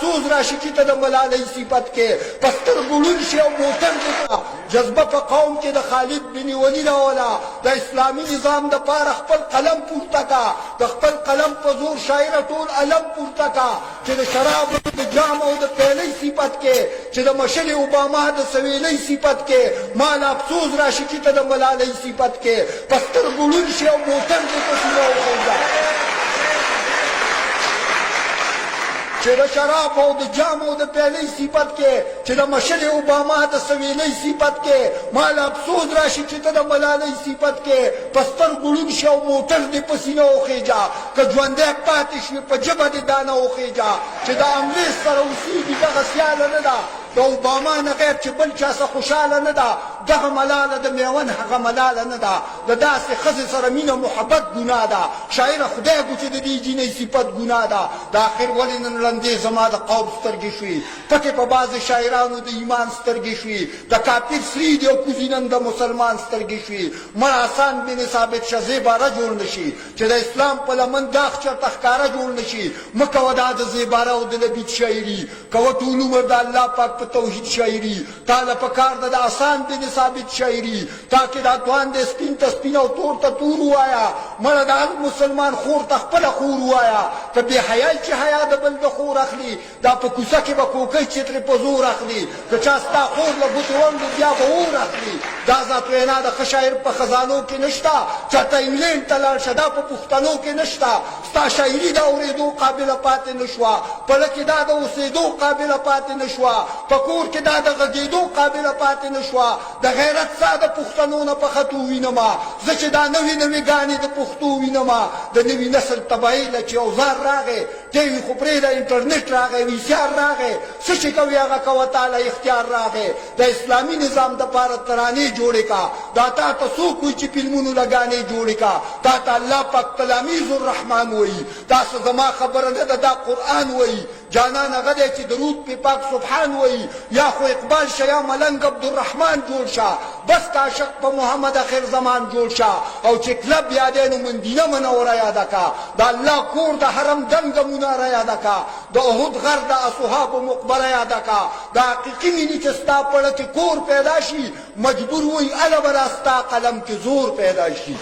افسوس راشي چې ته د ملالۍ صفت کې پستر ګړون شي او موټر دې جذبه په قوم کې د خالد بن ولید راولا د اسلامي نظام د پاره خپل قلم پورته کا د خپل قلم په زور شاعر ټول علم پورته کا چې د شراب د جام او د پیلې صفت کې چې د مشل اوباما د سویلې صفت کې مال افسوس راشي چې ته د ملالۍ صفت کې پستر ګړون شي او موټر دې په سینه وخوځه چې د شراب او د جام او د پیلې صفت کې چې د مشل اوباما د سویلې صفت کې مال افسوس راشي چې ته د ملالۍ صفت کې پستر ګړون شي او موټر دې په سینه وخېږه که ژوندی پاتې شوې په ژبه دې دانه وخېږه چې د انګلیس سره اوسېږي دغه سیاله نه ده د اوباما نه غیر چې بل چا څه خوشحاله نه ده دغه ملاله د میون هغه ملاله نه ده د داسې ښځې سره مینه محبت ګناه ده شاعره خدای ګو چې د دې جینۍ صفت ګناه ده د آخر ولې نن ړندې زما د قوم سترګې شوې پکې په بعضې شاعرانو د ایمان سترګې شوې د کافر سري دي او کوزي نن د مسلمان سترګې شوې مړ حسن بن ثابت شه زیباره جوړ نه شي چې د اسلام په لمن داغ چېرته ښکاره جوړ نه شي مه کوه دا د زیباره او د لبید شاعري کوه ټول عمر د الله پاک په توحید شاعري تاله په کار ده د حسن بن ثابت شاعري تا کې دا توان دی سپین ته سپین او تور ته تور ووایه مړه د هر مسلمان خور ته خپله خور ووایه که بې حیای چې حیا د بل د خور اخلي دا په کوڅه کې به کوکۍ چې ترې په زور اخلي که چا ستا خور له ګوتې ونډو بیا به اور اخلي دا ذات وینا د ښه شاعر په خزانو کې نشته چاته انګلینډ ته لاړ شه دا په پښتنو کې نشته ستا شاعري د اورېدو قابله پاتې نه شوه پله کې دا د اوسېدو قابله پاتې نه شوه په کور کې دا د غږېدو قابله پاتې نه شوه د غیرت سا د پښتنو نه په خطو وینمه زه چې دا نوې نوې ګانې د پښتو وینمه د نوي نسل تباهۍ له چې اوزار راغی ټیوي خو پرېږده انټرنېټ راغی ویسیار راغی څه چې کوي هغه کوه تاله اختیار راغی د اسلامي نظام دپاره ترانې جوړې کا دا تا ته څوک وایي چې فلمونو لګانې جوړې کا تا ته الله پاک تلامیز الرحمن وایي تاسو زما خبره نه ده دا قرآن وایي جانان هغه دی چې درود پې پاک سبحان وایي یا خو اقبال شه یا ملنګ عبدالرحمن جوړ شه بس که عاشق په محمد اخر زمان جوړ شه او چې کلب یادی نو مدینه منوره یاده کا د الله کور د حرم دنګه مناره یاده کا د احد غر د اصحابو مقبره یاده کا د حقیقي مینې چې ستا پړه کې کور پیدا شي مجبور وایي اله به را ستا قلم کې زور پیدا شي